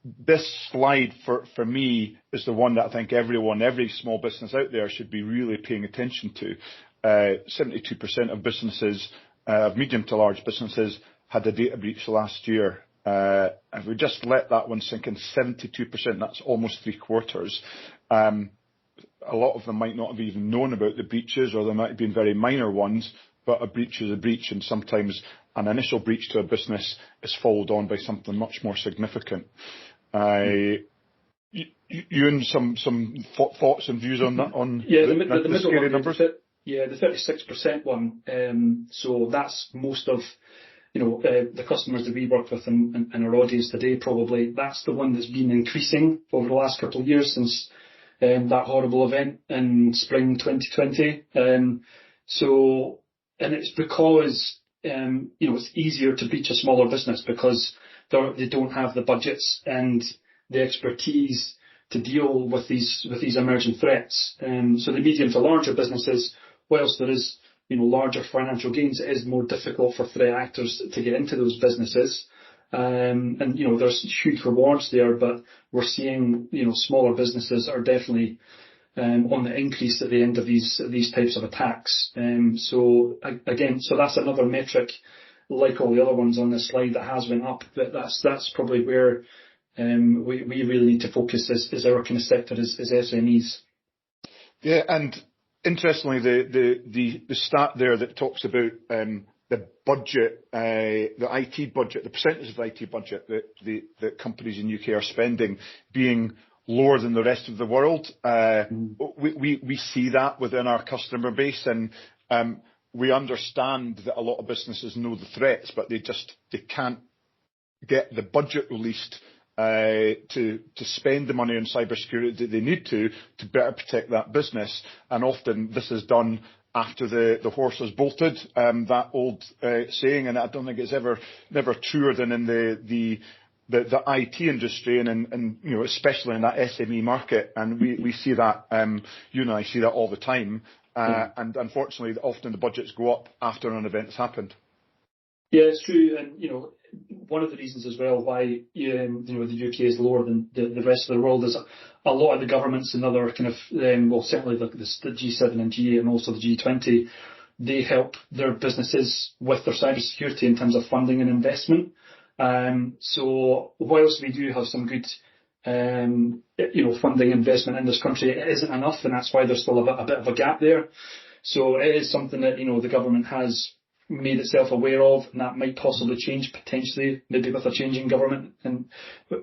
this slide for me is the one that I think every small business out there should be really paying attention to. 72% of businesses, medium to large businesses, had a data breach last year. If we just let that one sink in, 72%, that's almost three quarters. A lot of them might not have even known about the breaches, or there might have been very minor ones, but a breach is a breach, and sometimes an initial breach to a business is followed on by something much more significant. Ewan, some thoughts and views on that? The scary numbers? The 36% one. So that's most of the customers that we work with and our audience today, probably. That's the one that's been increasing over the last couple of years since that horrible event in spring 2020. And it's because it's easier to breach a smaller business because they don't have the budgets and the expertise to deal with these emerging threats. So the medium to larger businesses, whilst there is larger financial gains, it is more difficult for threat actors to get into those businesses. And there's huge rewards there, but we're seeing smaller businesses are definitely on the increase at the end of these types of attacks. So that's another metric, like all the other ones on this slide, that has went up. But that's probably where we really need to focus as our kind of sector as SMEs. Yeah, and interestingly, the stat there that talks about the budget, the IT budget, the percentage of the IT budget that companies in UK are spending being lower than the rest of the world. We see that within our customer base, and we understand that a lot of businesses know the threats, but they can't get the budget released to spend the money on cybersecurity that they need to better protect that business. And often this is done after the horse has bolted, that old saying, and I don't think it's never truer than in the IT industry and especially in that SME market. And we see that, you and I see that all the time. And unfortunately, often the budgets go up after an event has happened. Yeah, it's true. And, one of the reasons as well why, the UK is lower than the rest of the world is a lot of the governments and other kind of, certainly the G7 and G8 and also the G20, they help their businesses with their cybersecurity in terms of funding and investment. So whilst we do have some good, funding investment in this country, it isn't enough, and that's why there's still a bit of a gap there. So it is something that, the government has made itself aware of, and that might possibly change potentially, maybe with a changing government and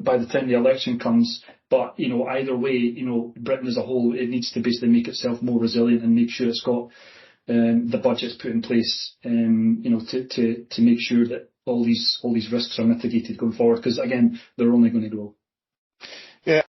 by the time the election comes. But, either way, Britain as a whole, it needs to basically make itself more resilient and make sure it's got the budgets put in place, to make sure that all these risks are mitigated going forward, because again, they're only going to grow. Yeah.